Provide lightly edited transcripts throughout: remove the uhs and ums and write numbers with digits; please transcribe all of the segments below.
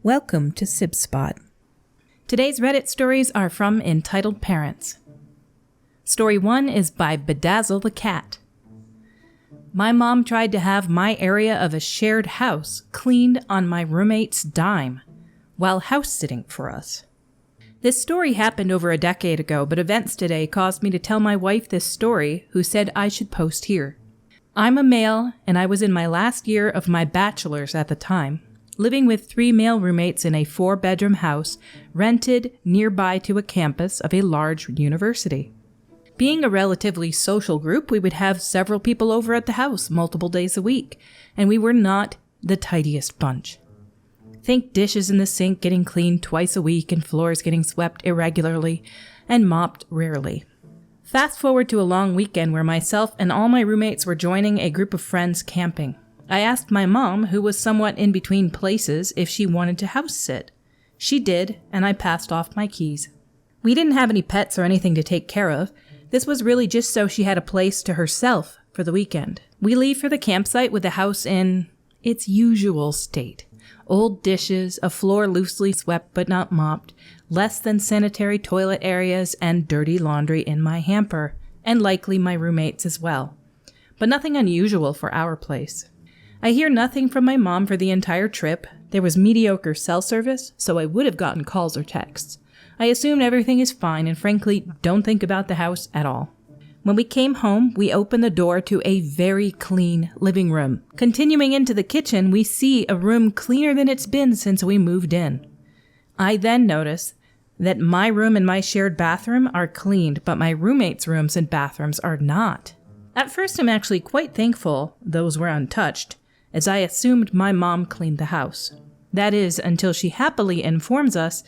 Welcome to Sib Spot. Today's Reddit stories are from Entitled Parents. Story 1 is by Bedazzle the Cat. My mom tried to have my area of a shared house cleaned on my roommate's dime while house-sitting for us. This story happened over a decade ago, but events today caused me to tell my wife this story, who said I should post here. I'm a male, and I was in my last year of my bachelor's at the time, living with 3 male roommates in a 4-bedroom house rented nearby to a campus of a large university. Being a relatively social group, we would have several people over at the house multiple days a week, and we were not the tidiest bunch. Think dishes in the sink getting cleaned twice a week and floors getting swept irregularly and mopped rarely. Fast forward to a long weekend where myself and all my roommates were joining a group of friends camping. I asked my mom, who was somewhat in between places, if she wanted to house sit. She did, and I passed off my keys. We didn't have any pets or anything to take care of. This was really just so she had a place to herself for the weekend. We leave for the campsite with the house in its usual state. Old dishes, a floor loosely swept but not mopped, less than sanitary toilet areas, and dirty laundry in my hamper, and likely my roommates as well. But nothing unusual for our place. I hear nothing from my mom for the entire trip. There was mediocre cell service, so I would have gotten calls or texts. I assume everything is fine and frankly don't think about the house at all. When we came home, we opened the door to a very clean living room. Continuing into the kitchen, we see a room cleaner than it's been since we moved in. I then notice that my room and my shared bathroom are cleaned, but my roommates' rooms and bathrooms are not. At first, I'm actually quite thankful those were untouched, as I assumed my mom cleaned the house. That is, until she happily informs us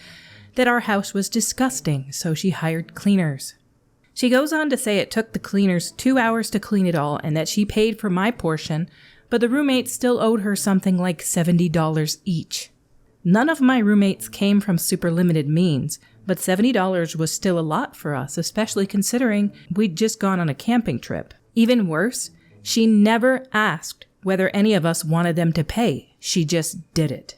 that our house was disgusting, so she hired cleaners. She goes on to say it took the cleaners 2 hours to clean it all and that she paid for my portion, but the roommates still owed her something like $70 each. None of my roommates came from super limited means, but $70 was still a lot for us, especially considering we'd just gone on a camping trip. Even worse, she never asked whether any of us wanted them to pay. She just did it.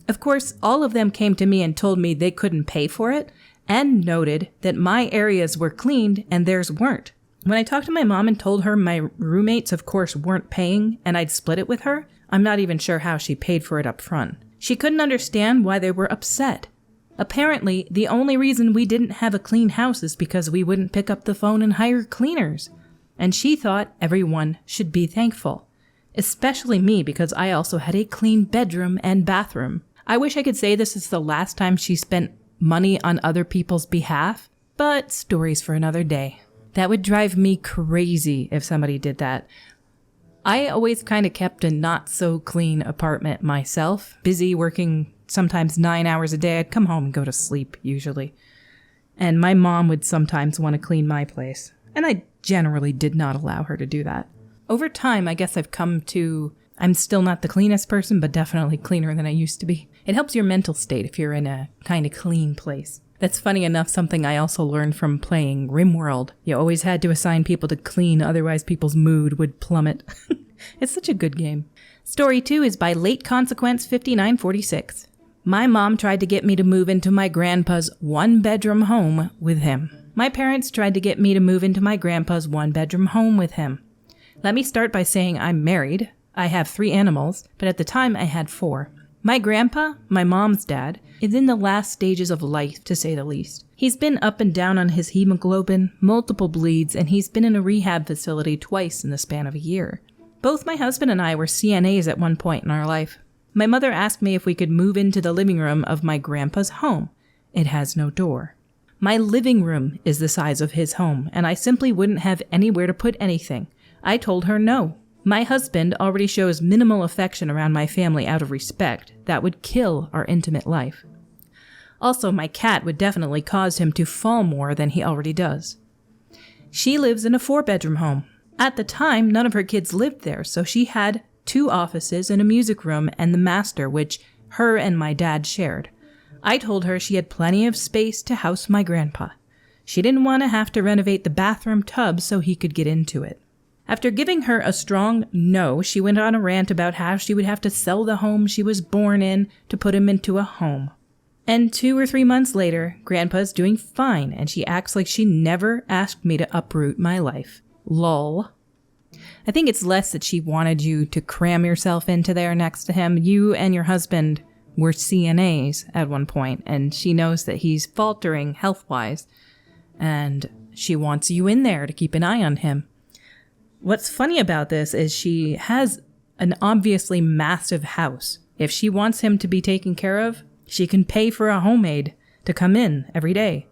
Of course, all of them came to me and told me they couldn't pay for it, and noted that my areas were cleaned and theirs weren't. When I talked to my mom and told her my roommates of course weren't paying and I'd split it with her, I'm not even sure how she paid for it up front. She couldn't understand why they were upset. Apparently, the only reason we didn't have a clean house is because we wouldn't pick up the phone and hire cleaners. And she thought everyone should be thankful. Especially me, because I also had a clean bedroom and bathroom. I wish I could say this is the last time she spent money on other people's behalf, but stories for another day. That would drive me crazy if somebody did that. I always kind of kept a not so clean apartment myself, busy working sometimes 9 hours a day. I'd come home and go to sleep usually. And my mom would sometimes want to clean my place, and I generally did not allow her to do that. Over time, I guess I've come to, I'm still not the cleanest person, but definitely cleaner than I used to be. It helps your mental state if you're in a kind of clean place. That's funny enough something I also learned from playing RimWorld. You always had to assign people to clean, otherwise people's mood would plummet. It's such a good game. Story 2 is by Late Consequence 5946. My mom tried to get me to move into my grandpa's 1-bedroom home with him. My parents tried to get me to move into my grandpa's 1-bedroom home with him. Let me start by saying I'm married. I have 3 animals, but at the time I had 4. My grandpa, my mom's dad, is in the last stages of life, to say the least. He's been up and down on his hemoglobin, multiple bleeds, and he's been in a rehab facility twice in the span of a year. Both my husband and I were CNAs at one point in our life. My mother asked me if we could move into the living room of my grandpa's home. It has no door. My living room is the size of his home, and I simply wouldn't have anywhere to put anything. I told her no. My husband already shows minimal affection around my family out of respect. That would kill our intimate life. Also, my cat would definitely cause him to fall more than he already does. She lives in a 4-bedroom home. At the time, none of her kids lived there, so she had 2 offices and a music room and the master, which her and my dad shared. I told her she had plenty of space to house my grandpa. She didn't want to have to renovate the bathroom tub so he could get into it. After giving her a strong no, she went on a rant about how she would have to sell the home she was born in to put him into a home. And 2 or 3 months later, Grandpa's doing fine, and she acts like she never asked me to uproot my life. Lol. I think it's less that she wanted you to cram yourself into there next to him. You and your husband were CNAs at one point, and she knows that he's faltering health-wise, and she wants you in there to keep an eye on him. What's funny about this is she has an obviously massive house. If she wants him to be taken care of, she can pay for a homemaid to come in every day.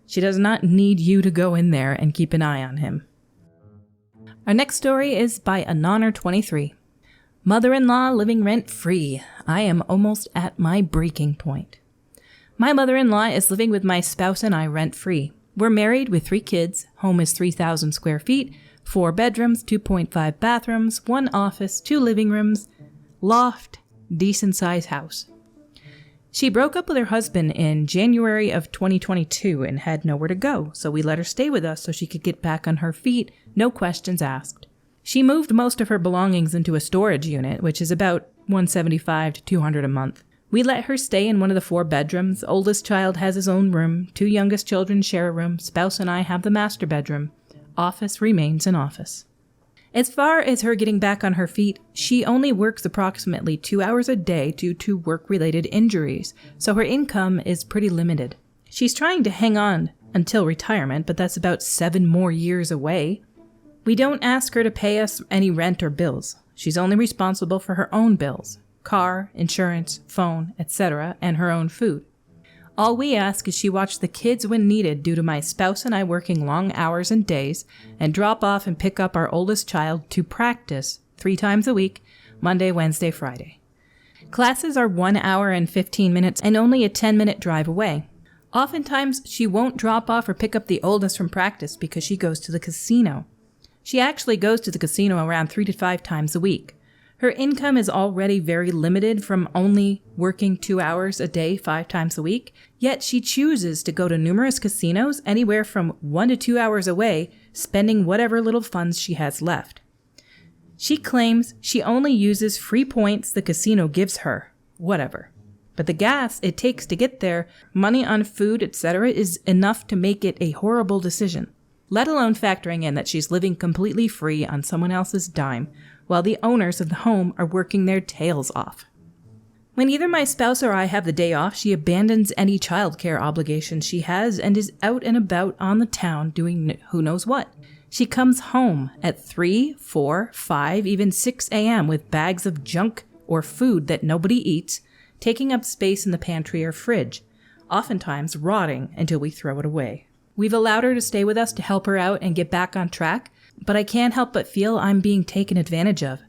She does not need you to go in there and keep an eye on him. Our next story is by Anoner23. Mother-in-law living rent-free. I am almost at my breaking point. My mother-in-law is living with my spouse and I rent-free. We're married with 3 kids. Home is 3,000 square feet, 4 bedrooms, 2.5 bathrooms, 1 office, 2 living rooms, loft, decent-sized house. She broke up with her husband in January of 2022 and had nowhere to go, so we let her stay with us so she could get back on her feet, no questions asked. She moved most of her belongings into a storage unit, which is about $175 to $200 a month. We let her stay in one of the 4 bedrooms. Oldest child has his own room. 2 youngest children share a room. Spouse and I have the master bedroom. Office remains an office. As far as her getting back on her feet, she only works approximately 2 hours a day due to work-related injuries, so her income is pretty limited. She's trying to hang on until retirement, but that's about 7 more years away. We don't ask her to pay us any rent or bills. She's only responsible for her own bills, car, insurance, phone, etc., and her own food. All we ask is she watch the kids when needed due to my spouse and I working long hours and days, and drop off and pick up our oldest child to practice 3 times a week, Monday, Wednesday, Friday. Classes are 1 hour and 15 minutes and only a 10-minute drive away. Oftentimes, she won't drop off or pick up the oldest from practice because she goes to the casino. She actually goes to the casino around 3 to 5 times a week. Her income is already very limited from only working 2 hours a day 5 times a week, yet she chooses to go to numerous casinos anywhere from 1 to 2 hours away, spending whatever little funds she has left. She claims she only uses free points the casino gives her. Whatever. But the gas it takes to get there, money on food, etc. is enough to make it a horrible decision, let alone factoring in that she's living completely free on someone else's dime, while the owners of the home are working their tails off. When either my spouse or I have the day off, she abandons any childcare obligations she has and is out and about on the town doing who knows what. She comes home at 3, 4, 5, even 6 a.m. with bags of junk or food that nobody eats, taking up space in the pantry or fridge, oftentimes rotting until we throw it away. We've allowed her to stay with us to help her out and get back on track, but I can't help but feel I'm being taken advantage of.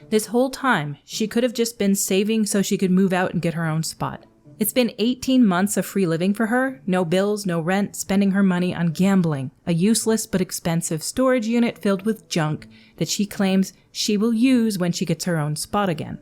This whole time, she could have just been saving so she could move out and get her own spot. It's been 18 months of free living for her, no bills, no rent, spending her money on gambling, a useless but expensive storage unit filled with junk that she claims she will use when she gets her own spot again.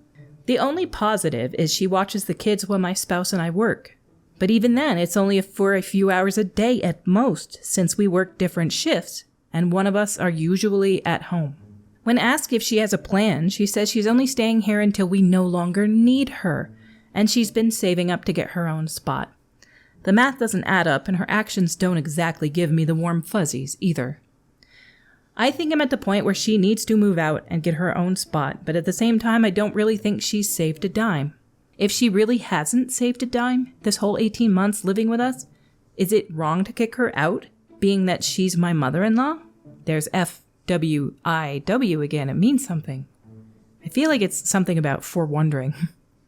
The only positive is she watches the kids while my spouse and I work. But even then, it's only for a few hours a day at most, since we work different shifts, and one of us are usually at home. When asked if she has a plan, she says she's only staying here until we no longer need her, and she's been saving up to get her own spot. The math doesn't add up, and her actions don't exactly give me the warm fuzzies either. I think I'm at the point where she needs to move out and get her own spot, but at the same time, I don't really think she's saved a dime. If she really hasn't saved a dime this whole 18 months living with us, is it wrong to kick her out, being that she's my mother-in-law? There's FWIW again, it means something. I feel like it's something about forewondering.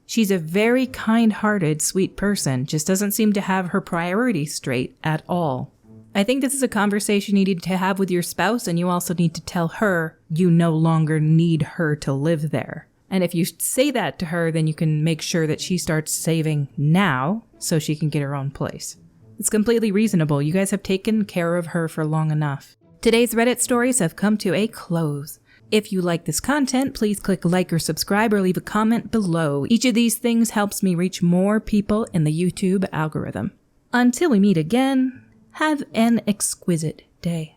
She's a very kind-hearted, sweet person, just doesn't seem to have her priorities straight at all. I think this is a conversation you need to have with your spouse, and you also need to tell her you no longer need her to live there. And if you say that to her, then you can make sure that she starts saving now so she can get her own place. It's completely reasonable. You guys have taken care of her for long enough. Today's Reddit stories have come to a close. If you like this content, please click like or subscribe or leave a comment below. Each of these things helps me reach more people in the YouTube algorithm. Until we meet again, have an exquisite day.